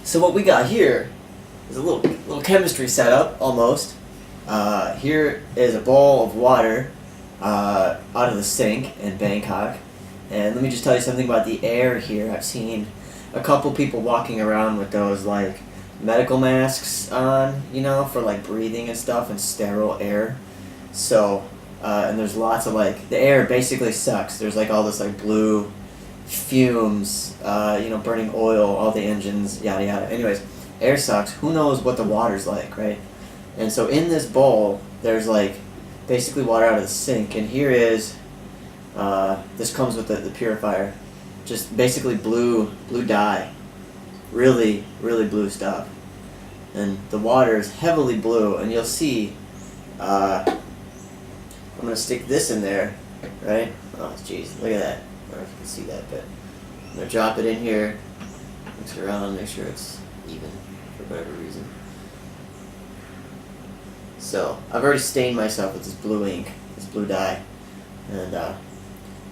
So what we got here is a little chemistry setup, almost. Here is a bowl of water out of the sink in Bangkok. And let me just tell you something about the air here. I've seen a couple people walking around with those like medical masks on, you know, for like breathing and stuff, and sterile air. So, and there's lots of like, the air basically sucks. There's like all this like blue fumes, you know, burning oil, all the engines, yada yada. Anyways, air sucks. Who knows what the water's like, right? And so in this bowl, there's like basically water out of the sink, and here is, this comes with the purifier, just basically blue dye, really blue stuff, and the water is heavily blue, and you'll see, I'm going to stick this in there, right? Oh jeez, look at that. I don't know if you can see that, but I'm going to drop it in here, mix it around, make sure it's even for whatever reason. So, I've already stained myself with this blue ink, this blue dye, and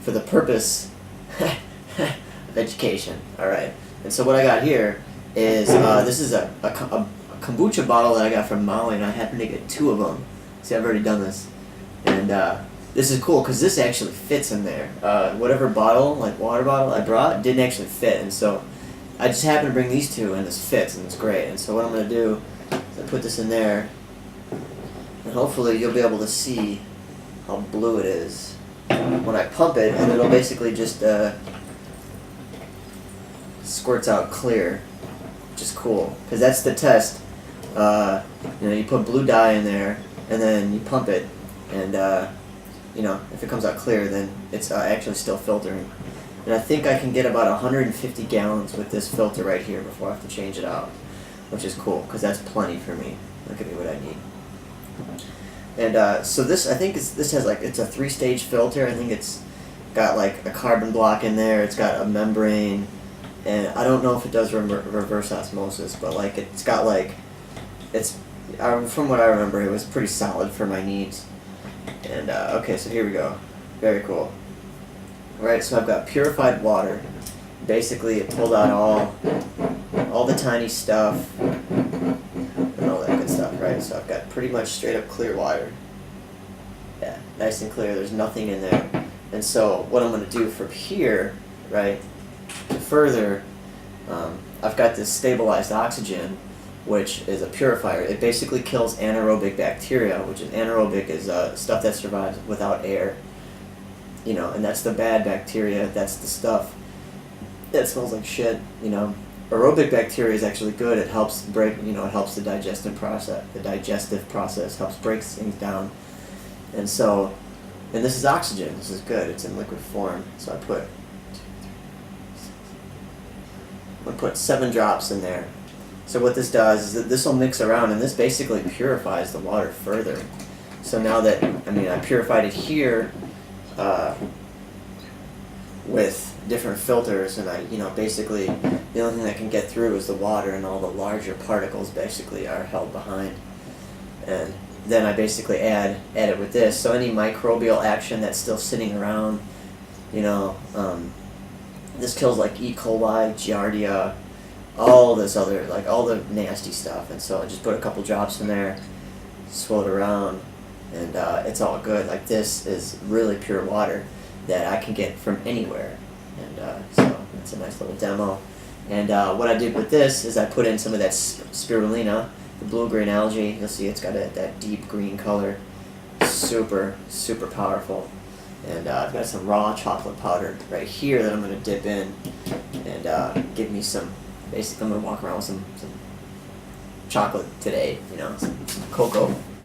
for the purpose of education, alright. And so what I got here is, this is a kombucha bottle that I got from Maui, and I happen to get 2 of them. See, I've already done this. And this is cool, because this actually fits in there. Whatever bottle, like water bottle I brought, didn't actually fit, and so I just happened to bring these 2, and this fits, and it's great. And so what I'm going to do is I put this in there, and hopefully you'll be able to see how blue it is when I pump it, and it'll basically just squirts out clear, which is cool, because that's the test. You know, you put blue dye in there, and then you pump it, and you know, if it comes out clear, then it's actually still filtering. And I think I can get about 150 gallons with this filter right here before I have to change it out, which is cool, because that's plenty for me. Look at me, what I need. And so this, I think this has like, it's a 3-stage filter. I think it's got like a carbon block in there, it's got a membrane, and I don't know if it does reverse osmosis, but like it's got like, it's, from what I remember, it was pretty solid for my needs. And okay, so here we go. Very cool. Alright, so I've got purified water. Basically it pulled out all the tiny stuff and all that good stuff, right? So I've got pretty much straight up clear water. Yeah, nice and clear, there's nothing in there. And so what I'm going to do from here, right, further, I've got this stabilized oxygen, which is a purifier. It basically kills anaerobic bacteria, which is, anaerobic is stuff that survives without air. You know, and that's the bad bacteria, that's the stuff that smells like shit, you know. Aerobic bacteria is actually good. It helps break, you know, it helps the digestive process helps break things down. And so, and this is oxygen, this is good, it's in liquid form. So I'm gonna put 7 drops in there. So what this does is that this will mix around, and this basically purifies the water further. So now that, I mean, I purified it here with different filters, and I, you know, basically the only thing that can get through is the water, and all the larger particles basically are held behind. And then I basically add it with this. So any microbial action that's still sitting around, you know, this kills like E. coli, Giardia, all this other, like all the nasty stuff. And so I just put a couple drops in there, swirl it around, and it's all good. Like, this is really pure water that I can get from anywhere. And so it's a nice little demo. And what I did with this is I put in some of that spirulina, the blue-green algae. You'll see it's got that deep green color. Super powerful. And I've got some raw chocolate powder right here that I'm going to dip in and give me some, basically I'm going to walk around with some chocolate today, you know, some cocoa.